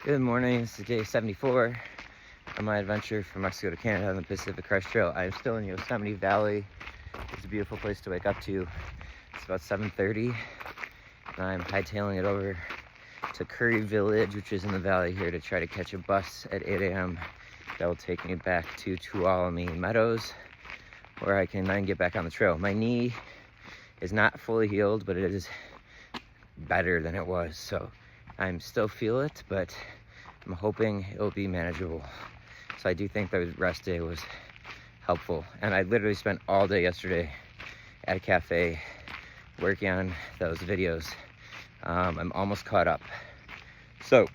Good morning, this is day 74 on my adventure from Mexico to Canada on the Pacific Crest Trail. I'm still in Yosemite Valley. It's a beautiful place to wake up to. It's about 7:30 and I'm hightailing it over to Curry Village, which is in the valley here, to try to catch a bus at 8 a.m. that will take me back to Tulum Meadows, where I can then get back on the trail. My knee is not fully healed, but it is better than it was, so I'm still feel it, but I'm hoping it'll be manageable. So I do think the rest day was helpful. And I literally spent all day yesterday at a cafe working on those videos. I'm almost caught up. So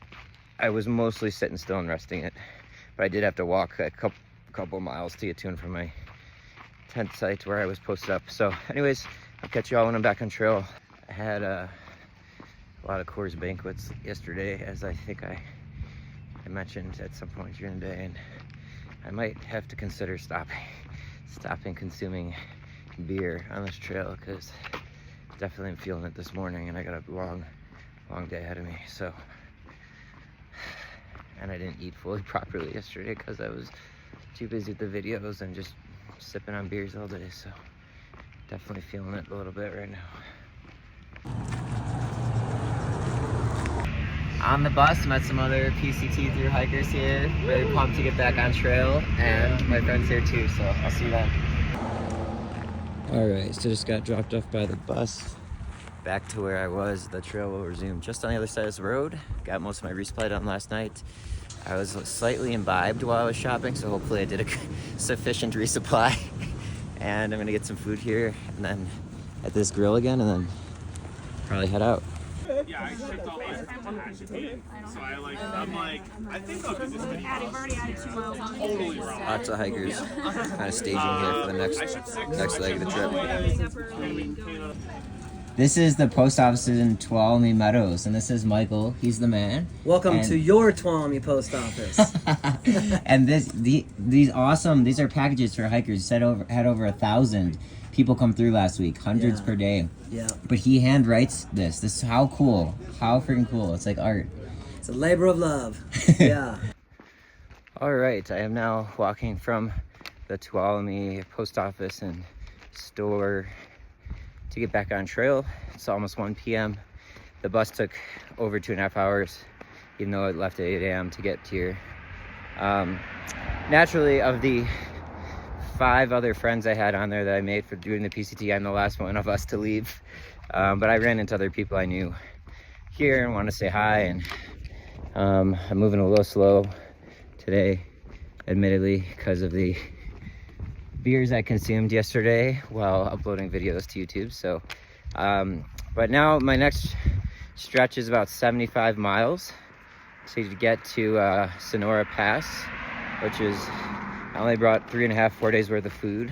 I was mostly sitting still and resting it, but I did have to walk a couple miles to get to and from my tent site where I was posted up. So anyways, I'll catch y'all when I'm back on trail. I had a lot of Coors banquets yesterday, as I think I mentioned at some point during the day, and I might have to consider stopping consuming beer on this trail, because definitely I'm feeling it this morning, and I got a long day ahead of me. So, and I didn't eat fully properly yesterday because I was too busy with the videos and just sipping on beers all day. So definitely feeling it a little bit right now. On the bus, met some other PCT through hikers here. Very pumped to get back on trail, and my friend's here too, so I'll see you then. Alright, so just got dropped off by the bus. Back to where I was. The trail will resume just on the other side of this road. Got most of my resupply done last night. I was slightly imbibed while I was shopping, so hopefully I did a sufficient resupply. And I'm gonna get some food here, and then at this grill again, and then probably head out. Yeah, I checked all my packaging, so I think I'll do this video. Totally wrong. Lots of hikers kind of staging here for the next leg of the trip. This is the post office in Tulum Meadows, and this is Michael. He's the man. Welcome to your Tulum post office. And these are packages for hikers. Had over 1,000 people come through last week, hundreds per day. Yeah. But he handwrites this. This is how cool. How freaking cool. It's like art. It's a labor of love. Yeah. All right, I am now walking from the Tuolumne post office and store to get back on trail. It's almost 1 p.m. The bus took over 2.5 hours, even though it left at 8 a.m. to get here. Naturally, of the 5 other friends I had on there that I made for doing the PCT, I'm the last one of us to leave. But I ran into other people I knew here and wanted to say hi, and I'm moving a little slow today, admittedly, because of the beers I consumed yesterday while uploading videos to YouTube. So, but now my next stretch is about 75 miles to get to Sonora Pass, which is, I only brought 3.5-4 days worth of food.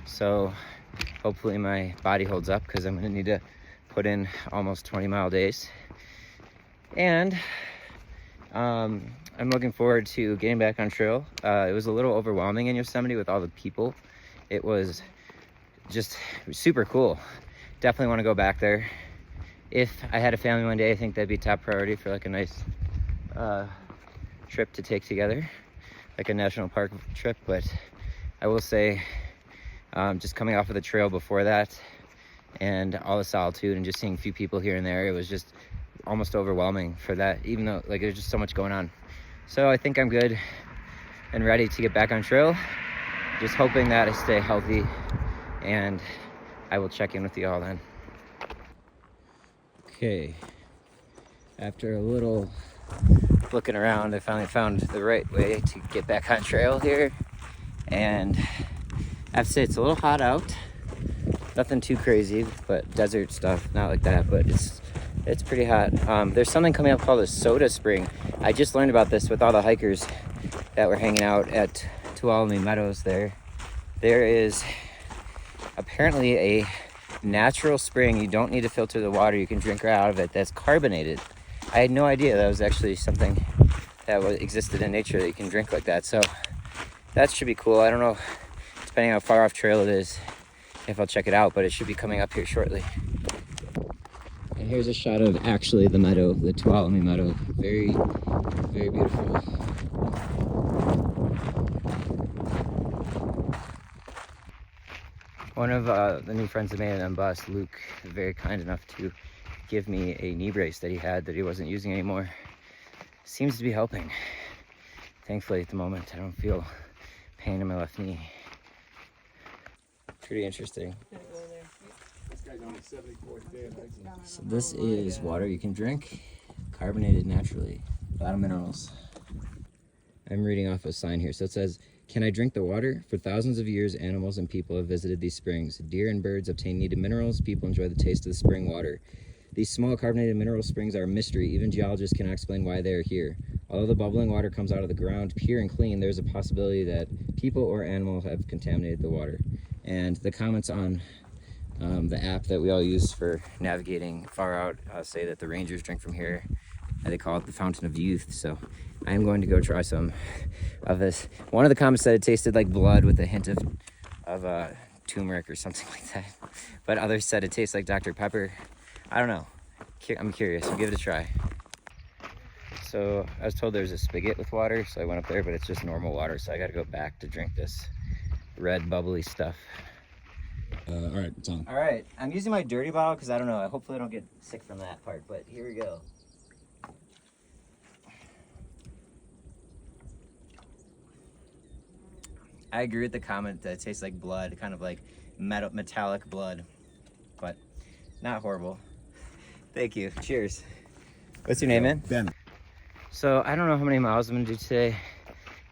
So hopefully my body holds up, because I'm gonna need to put in almost 20-mile days. And I'm looking forward to getting back on trail. It was a little overwhelming in Yosemite with all the people. It was just super cool. Definitely want to go back there. If I had a family one day, I think that'd be top priority for like a nice trip to take together, like a national park trip. But I will say, just coming off of the trail before that and all the solitude and just seeing a few people here and there, it was just almost overwhelming for that, even though like there's just so much going on. So I think I'm good and ready to get back on trail. Just hoping that I stay healthy, and I will check in with you all then. Okay, after a little looking around, I finally found the right way to get back on trail here. And I have to say, it's a little hot out. Nothing too crazy, but desert stuff, not like that, but it's pretty hot. There's something coming up called a soda spring. I just learned about this with all the hikers that were hanging out at Tulum Meadows there. There is apparently a natural spring. You don't need to filter the water. You can drink right out of it. That's carbonated. I had no idea that was actually something that existed in nature that you can drink like that. So that should be cool. I don't know, depending on how far off trail it is, if I'll check it out, but it should be coming up here shortly. And here's a shot of actually the meadow, the Tuolumne Meadow. Very Very beautiful. One of the new friends I made on bus, Luke, was very kind enough to give me a knee brace that he had that he wasn't using anymore. Seems to be helping. Thankfully, at the moment, I don't feel pain in my left knee. Pretty interesting. So this is water you can drink, carbonated naturally, a lot of minerals. I'm reading off a sign here. So it says, "Can I drink the water? For thousands of years, animals and people have visited these springs. Deer and birds obtain needed minerals. People enjoy the taste of the spring water. These small carbonated mineral springs are a mystery. Even geologists cannot explain why they are here. Although the bubbling water comes out of the ground pure and clean, there's a possibility that people or animals have contaminated the water." And the comments on the app that we all use for navigating far out say that the rangers drink from here. They call it the Fountain of Youth. So I am going to go try some of this. One of the comments said it tasted like blood with a hint of turmeric or something like that. But others said it tastes like Dr. Pepper. I don't know. I'm curious. We'll give it a try. So I was told there's a spigot with water, so I went up there, but it's just normal water. So I got to go back to drink this red bubbly stuff. All right, it's on. All right, I'm using my dirty bottle because I don't know. Hopefully I don't get sick from that part, but here we go. I agree with the comment that it tastes like blood, kind of like metallic blood, but not horrible. Thank you. Cheers. What's your name, man? Ben. So I don't know how many miles I'm gonna do today.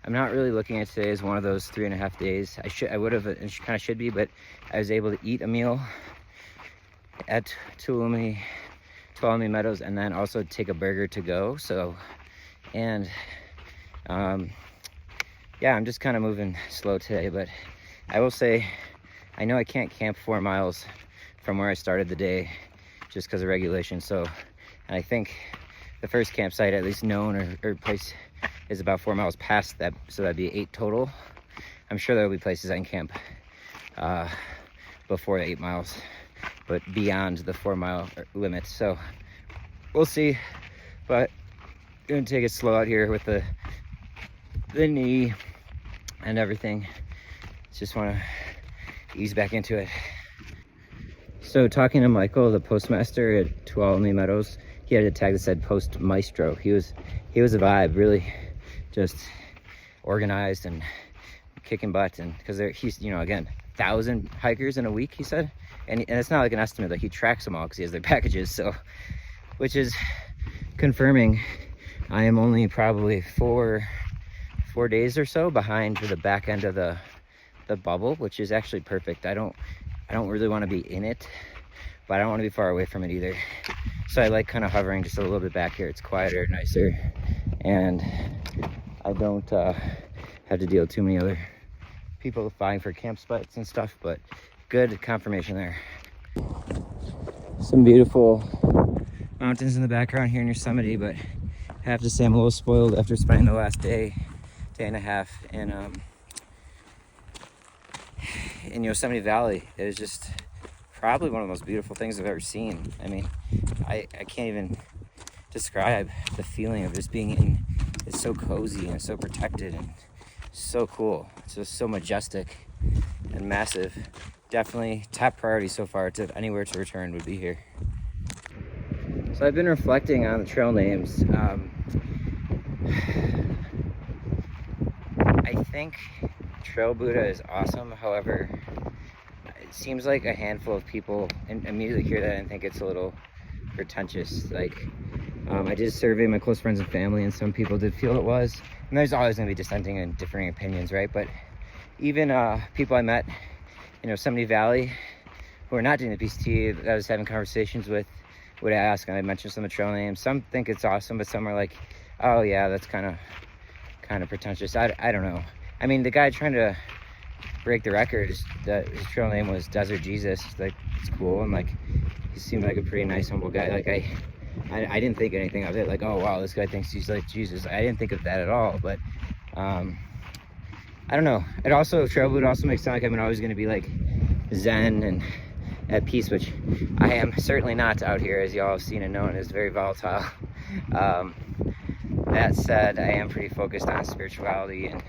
I'm not really looking at today as one of those 3.5 days. I would have, and kind of should be, but I was able to eat a meal at Tulum Meadows and then also take a burger to go. So, and yeah, I'm just kind of moving slow today, but I will say, I know I can't camp 4 miles from where I started the day just because of regulation. So, and I think the first campsite, at least known or place, is about 4 miles past that. So that'd be 8 total. I'm sure there'll be places I can camp before the 8 miles, but beyond the 4 mile limit. So we'll see, but gonna take it slow out here with the knee and everything. Just want to ease back into it. So talking to Michael, the postmaster at Tulum Meadows, he had a tag that said Post Maestro. He was a vibe, really just organized and kicking butt. And because he's, you know, again, 1,000 hikers in a week, he said, and it's not like an estimate, like he tracks them all because he has their packages. So, which is confirming I am only probably four days or so behind the back end of the bubble, which is actually perfect. I don't really want to be in it, but I don't want to be far away from it either. So I like kind of hovering just a little bit back here. It's quieter, nicer, and I don't have to deal with too many other people vying for camp spots and stuff, but good confirmation there. Some beautiful mountains in the background here in Yosemite, but I have to say I'm a little spoiled after spending the last day and a half in Yosemite Valley. It is just probably one of the most beautiful things I've ever seen. I mean, I can't even describe the feeling of just being in. It's so cozy and so protected and so cool. It's just so majestic and massive. Definitely top priority so far to anywhere to return would be here. So I've been reflecting on the trail names. I think Trail Buddha is awesome. However, it seems like a handful of people immediately hear that and think it's a little pretentious. Like, I did a survey of my close friends and family, and some people did feel it was. And there's always going to be dissenting and differing opinions, right? But even people I met in Yosemite Valley who are not doing the PCT that I was having conversations with would ask, and I mentioned some of the trail names. Some think it's awesome, but some are like, oh yeah, that's kind of pretentious. I don't know. I mean, the guy trying to break the record, his trail name was Desert Jesus. Like, it's cool, and like, he seemed like a pretty nice, humble guy. Like, I didn't think anything of it. Like, oh wow, this guy thinks he's like Jesus. I didn't think of that at all. But I don't know. It also, Trail Buddha also makes it sound like I'm always going to be like Zen and at peace, which I am certainly not out here, as y'all have seen and known. Is very volatile. That said, I am pretty focused on spirituality and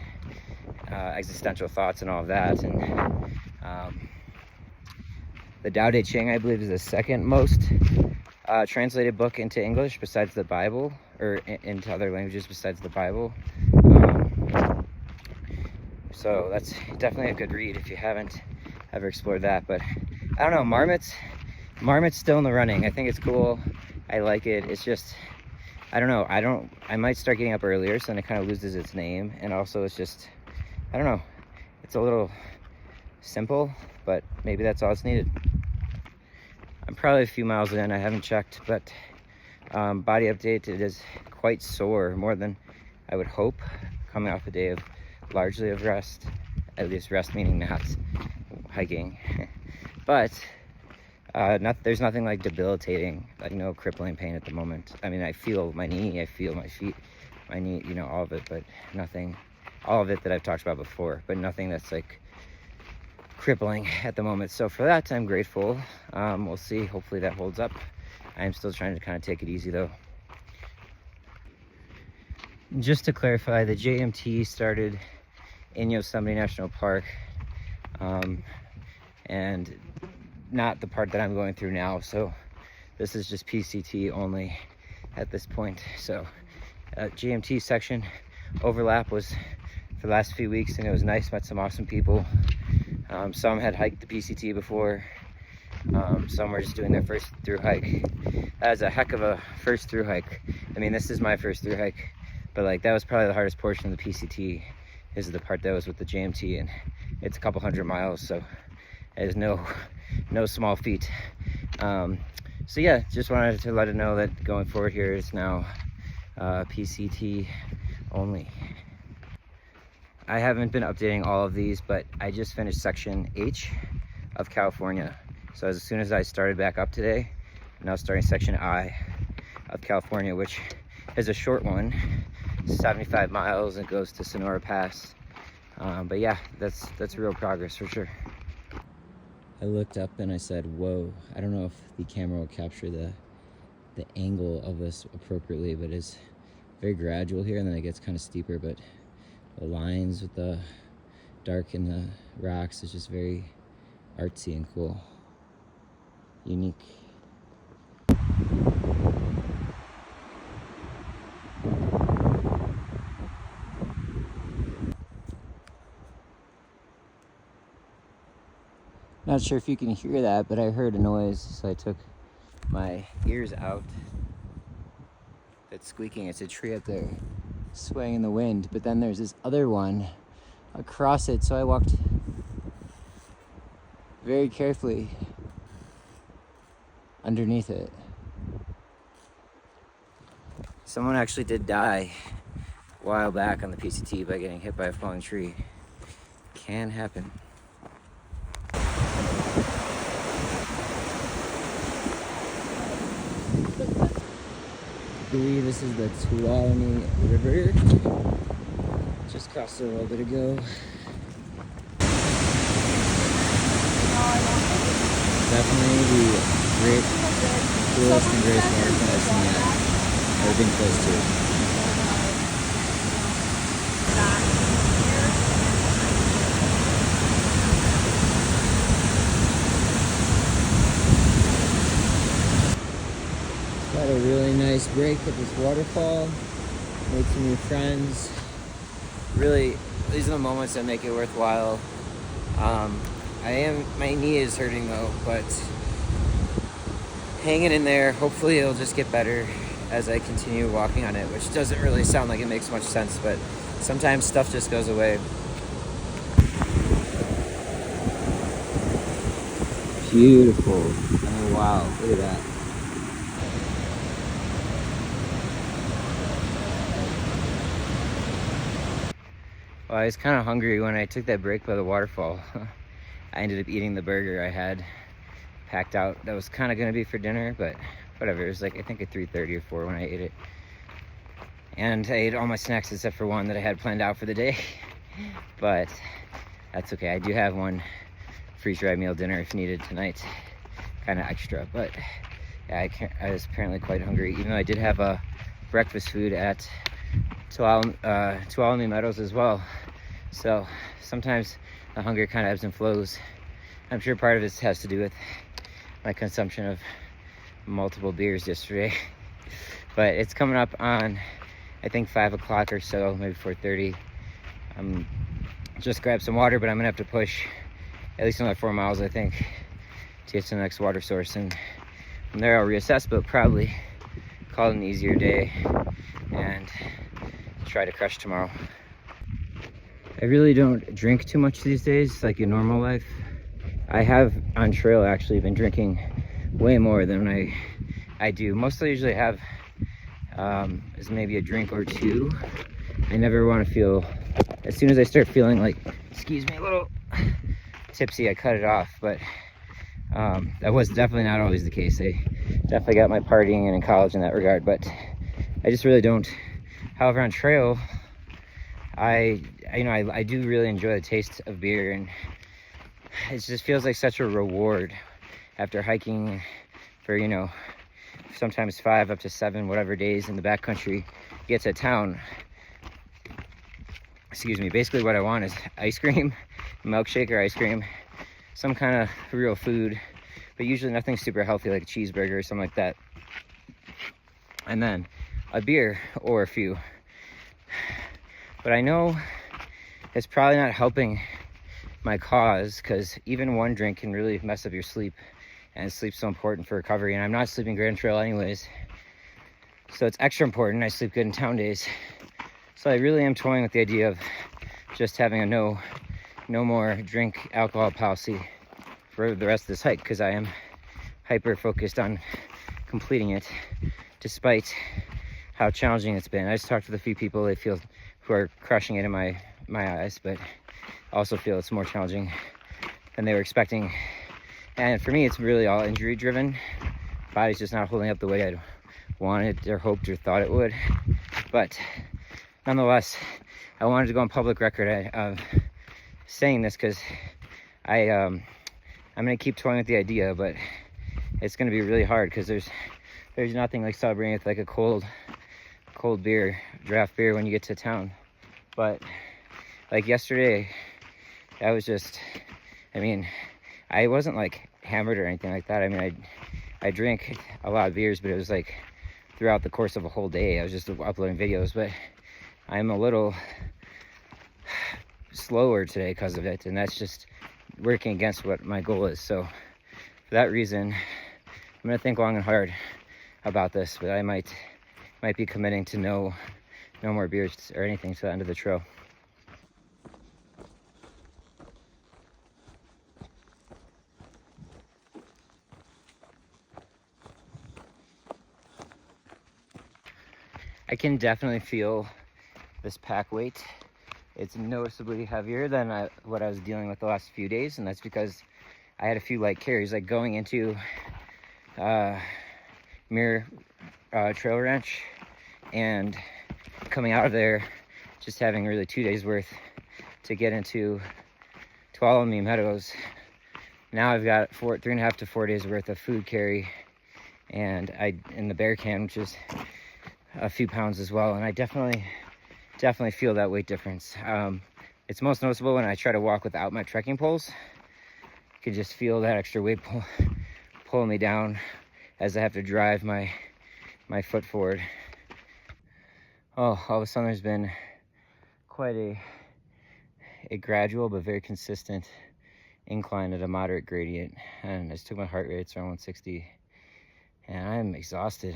existential thoughts and all of that. And the Tao Te Ching, I believe, is the second most translated book into English besides the Bible, or into other languages besides the Bible. So that's definitely a good read if you haven't ever explored that. But I don't know, Marmot's still in the running. I think it's cool. I like it. It's just, I don't know. I might start getting up earlier, so then it kind of loses its name. And also it's just, I don't know. It's a little simple, but maybe that's all it's needed. I'm probably a few miles in. I haven't checked, but body update, it is quite sore, more than I would hope, coming off a day of largely of rest, at least rest meaning not hiking. But there's nothing like debilitating, like no crippling pain at the moment. I mean, I feel my knee, I feel my feet, my knee, you know, all of it, but nothing, all of it that I've talked about before, but nothing that's like crippling at the moment. So for that, I'm grateful. We'll see, hopefully that holds up. I'm still trying to kind of take it easy though. Just to clarify, the JMT started in Yosemite National Park, and not the part that I'm going through now. So this is just PCT only at this point. So GMT section overlap was for the last few weeks, and it was nice. Met some awesome people. Some had hiked the PCT before. Some were just doing their first through hike. That was a heck of a first through hike. I mean, this is my first through hike, but like that was probably the hardest portion of the PCT. Is the part that was with the JMT, and it's a couple 100 miles, so it is no small feat. So yeah, just wanted to let it know that going forward here is now PCT only. I haven't been updating all of these, but I just finished section H of California. So as soon as I started back up today, I'm now starting section I of California, which is a short one, 75 miles, and goes to Sonora Pass. But yeah, that's real progress for sure. I looked up and I said, whoa. I don't know if the camera will capture the angle of this appropriately, but it's very gradual here, and then it gets kind of steeper, but the lines with the dark and the rocks is just very artsy and cool. Unique. Not sure if you can hear that, but I heard a noise, so I took my ears out. It's squeaking. It's a tree up there swaying in the wind, but then there's this other one across it, so I walked very carefully underneath it. Someone actually did die a while back on the PCT by getting hit by a falling tree. Can happen. I believe this is the Tulum River. Just crossed it a little bit ago. Definitely the coolest and greatest waterfall I've seen yet. I've been close to it. Got a really nice break at this waterfall. Made some new friends. Really, these are the moments that make it worthwhile. My knee is hurting though, but hanging in there. Hopefully it'll just get better as I continue walking on it, which doesn't really sound like it makes much sense, but sometimes stuff just goes away. Beautiful. Oh wow, look at that. Well, I was kind of hungry when I took that break by the waterfall. I ended up eating the burger I had packed out. That was kind of going to be for dinner, but whatever. It was like, I think at 3:30 or 4 when I ate it. And I ate all my snacks except for one that I had planned out for the day. But that's okay. I do have one freeze-dried meal dinner if needed tonight. Kind of extra, but yeah, I was apparently quite hungry. Even though I did have a breakfast food at Tulum Meadows as well. So sometimes the hunger kind of ebbs and flows. I'm sure part of it has to do with my consumption of multiple beers yesterday. But it's coming up on, I think, 5 o'clock or so, maybe 4:30. Just grabbed some water, but I'm gonna have to push at least another 4 miles, I think, to get to the next water source. And from there I'll reassess, but probably call it an easier day and try to crush tomorrow. I really don't drink too much these days, like in normal life. I have on trail actually been drinking way more than I do. Mostly usually have is maybe a drink or two. I never want to feel, as soon as I start feeling like, excuse me, a little tipsy, I cut it off. But that was definitely not always the case. I definitely got my partying in college in that regard, but I just really don't. However, on trail, I do really enjoy the taste of beer, and it just feels like such a reward after hiking for, you know, sometimes 5 up to 7 whatever days in the backcountry. Get to town, excuse me, basically what I want is ice cream, milkshake or ice cream, some kind of real food, but usually nothing super healthy like a cheeseburger or something like that, and then a beer or a few. But I know it's probably not helping my cause, because even one drink can really mess up your sleep, and sleep's so important for recovery, and I'm not sleeping great on trail anyways, so it's extra important I sleep good in town days. So I really am toying with the idea of just having a no more drink alcohol policy for the rest of this hike, because I am hyper focused on completing it, despite how challenging it's been. I just talked to the few people who are crushing it in my eyes, but I also feel it's more challenging than they were expecting. And for me, it's really all injury driven. Body's just not holding up the way I wanted or hoped or thought it would. But nonetheless, I wanted to go on public record of saying this, because I'm gonna keep toying with the idea, but it's gonna be really hard, because there's nothing like celebrating with like a cold beer, draft beer when you get to town. But like yesterday, I was just, I wasn't like hammered or anything like that. I drink a lot of beers, but it was like throughout the course of a whole day. I was just uploading videos, but I'm a little slower today because of it, and that's just working against what my goal is. So for that reason, I'm gonna think long and hard about this, but I might be committing to no more beers or anything to the end of the trail. I can definitely feel this pack weight. It's noticeably heavier than what I was dealing with the last few days, and that's because I had a few light carries, like going into Mirror Trail Ranch and coming out of there, just having really 2 days worth to get into Tulum Meadows. Now I've got 3.5 to 4 days worth of food carry, and in the bear can, which is a few pounds as well, and I definitely feel that weight difference. It's most noticeable when I try to walk without my trekking poles. You can just feel that extra weight pull me down as I have to drive my foot forward. Oh, all of a sudden there's been quite a gradual but very consistent incline at a moderate gradient, and I just took my heart rate, it's around 160, and I'm exhausted.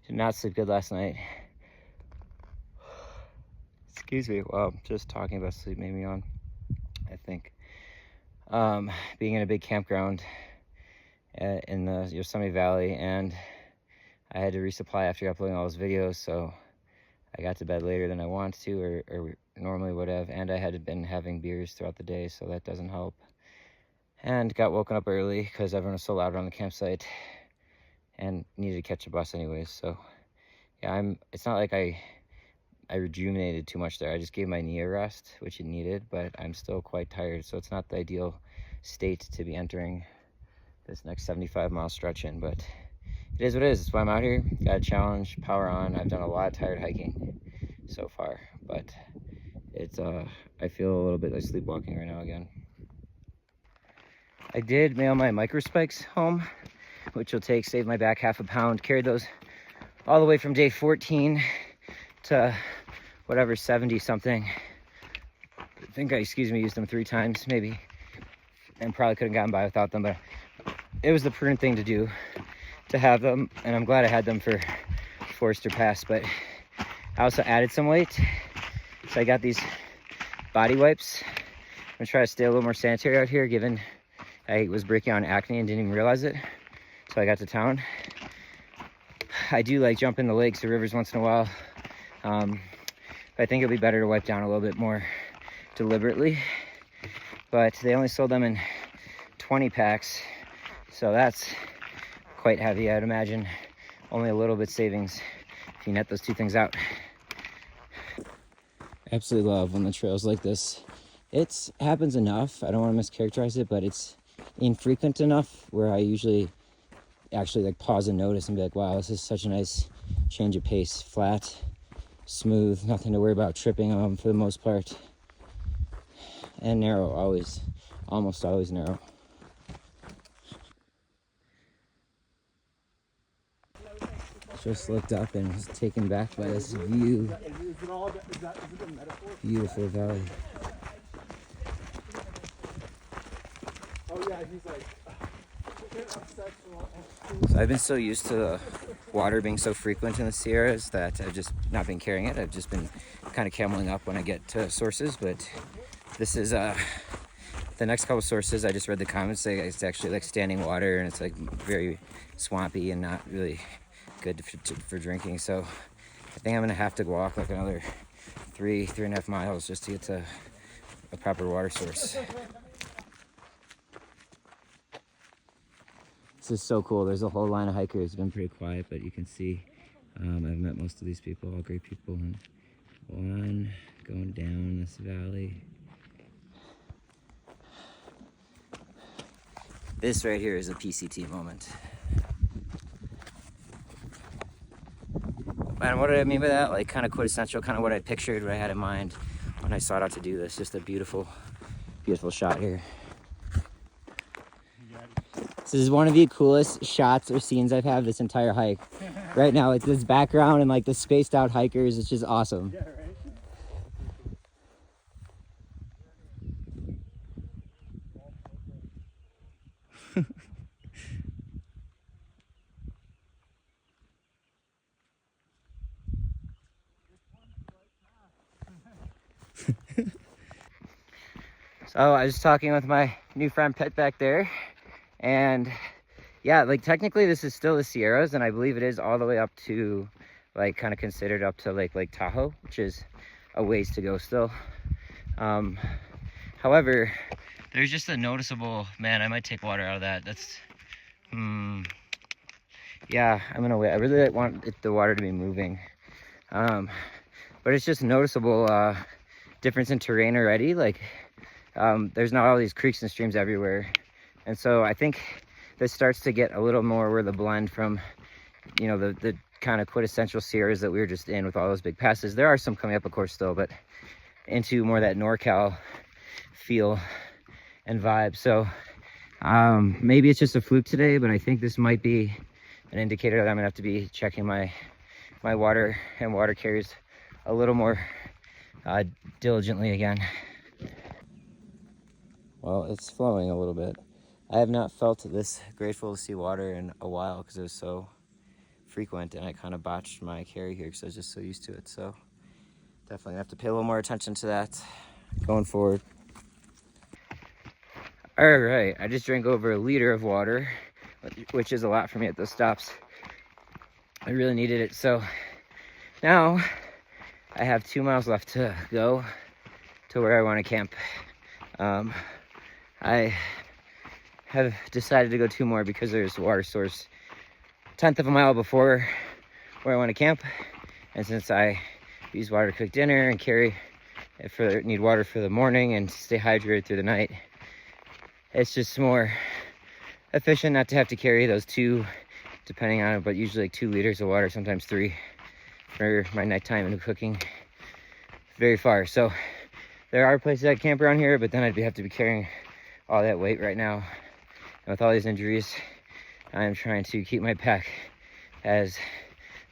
Did not sleep good last night. Excuse me. Well, just talking about sleep made me yawn, I think. Being in a big campground in the Yosemite Valley, and I had to resupply after uploading all those videos, so I got to bed later than I wanted to or normally would have, and I had been having beers throughout the day, so that doesn't help. And got woken up early because everyone was so loud around the campsite, and needed to catch a bus anyways. So yeah, it's not like I rejuvenated too much there. I just gave my knee a rest, which it needed, but I'm still quite tired, so it's not the ideal state to be entering this next 75-mile stretch in, but it is what it is. That's why I'm out here. Got a challenge, power on. I've done a lot of tired hiking, so far, but it's I feel a little bit like sleepwalking right now again. I did mail my micro spikes home, which will save my back half a pound. Carried those all the way from day 14 to whatever 70 something. I think I used them 3 times maybe, and probably couldn't gotten by without them, but it was the prudent thing to do to have them, and I'm glad I had them for Forester Pass. But I also added some weight, so I got these body wipes. I'm gonna try to stay a little more sanitary out here, given I was breaking out acne and didn't even realize it until I got to town. I do like jumping the lakes or rivers once in a while, but I think it'll be better to wipe down a little bit more deliberately. But they only sold them in 20 packs, so that's quite heavy. I'd imagine only a little bit savings if you net those 2 things out. Absolutely love when the trails like this. It happens enough, I don't want to mischaracterize it, but it's infrequent enough where I usually actually like pause and notice and be like, wow, this is such a nice change of pace. Flat, smooth, nothing to worry about tripping on for the most part, and narrow, almost always narrow. Just looked up and was taken back by this view. Beautiful valley. So I've been so used to the water being so frequent in the Sierras that I've just not been carrying it. I've just been kind of cameling up when I get to sources, but this is the next couple sources. I just read the comments say it's actually like standing water, and it's like very swampy and not really good for drinking. So I think I'm gonna have to walk like another 3.5 miles just to get to a proper water source. This is so cool. There's a whole line of hikers. It's been pretty quiet, but you can see I've met most of these people, all great people. And one going down this valley. This right here is a PCT moment. And what did I mean by that? Like kind of quintessential, kind of what I pictured, what I had in mind when I sought out to do this. Just a beautiful, beautiful shot here. This is one of the coolest shots or scenes I've had this entire hike. Right now, it's this background and like the spaced out hikers. It's just awesome. Yeah, right. So I was talking with my new friend Pet back there, and yeah, like technically this is still the Sierras, and I believe it is all the way up to like kind of considered up to Lake Tahoe, which is a ways to go still. However, there's just a noticeable, man, I might take water out of that. That's yeah, I'm gonna wait. I really want the water to be moving, but it's just noticeable difference in terrain already. Like there's not all these creeks and streams everywhere, and so I think this starts to get a little more where the blend from, you know, the kind of quintessential Sierras that we were just in with all those big passes. There are some coming up, of course, still, but into more that NorCal feel and vibe. So maybe it's just a fluke today, but I think this might be an indicator that I'm gonna have to be checking my water and water carriers a little more diligently again. Well, it's flowing a little bit. I have not felt this grateful to see water in a while because it was so frequent, and I kind of botched my carry here because I was just so used to it. So definitely have to pay a little more attention to that going forward. All right, I just drank over 1 liter of water, which is a lot for me at those stops. I really needed it. So now I have 2 miles left to go to where I want to camp. I have decided to go 2 more because there's a water source 1/10 of a mile before where I want to camp, and since I use water to cook dinner and need water for the morning and stay hydrated through the night, it's just more efficient not to have to carry those 2, depending on it, but usually like 2 liters of water, sometimes 3 for my nighttime and cooking. very far. So there are places I camp around here, but then I'd have to be carrying all that weight right now. And with all these injuries, I am trying to keep my pack as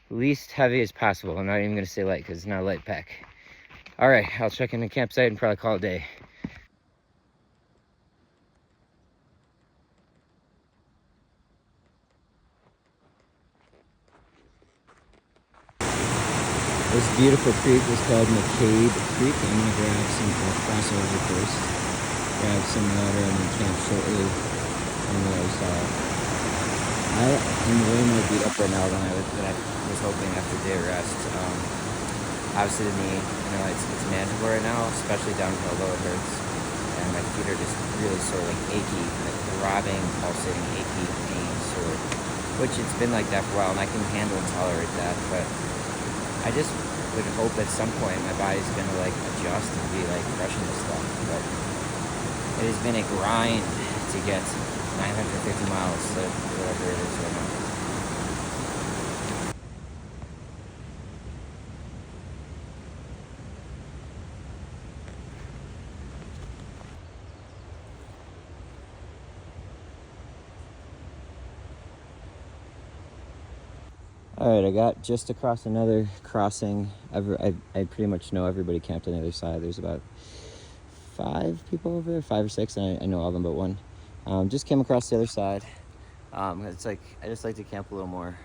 least heavy as possible. I'm not even gonna say light because it's not a light pack. All right, I'll check in the campsite and probably call it a day. This beautiful creek is called McCade Creek. I'm gonna grab some, I'll cross over first, grab some water and then camp shortly on the other side. I'm way more beat up right now than I was hoping after a day of rest. Obviously the knee, it's manageable right now, especially downhill though it hurts. And my feet are just really sore, like achy, like throbbing, pulsating, achy, pain, sore. Which it's been like that for a while and I can handle and tolerate that, but I just would hope at some point my body's gonna like adjust and be like crushing this stuff. But it has been a grind to get 950 miles to whatever it is right now. All right, I got just across another crossing. I pretty much know everybody camped on the other side. There's about 5 people over there, 5 or 6, and I know all of them but one. Just came across the other side. It's like I just like to camp a little more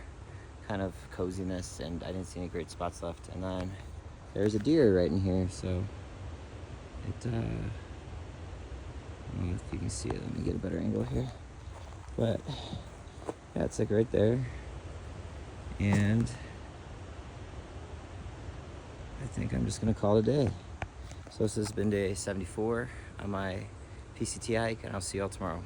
kind of coziness, and I didn't see any great spots left. And then there's a deer right in here, so it. I don't know if you can see it. Let me get a better angle here. But yeah, it's like right there. And I think I'm just gonna call it a day. So this has been day 74 on my PCT hike, and I'll see y'all tomorrow.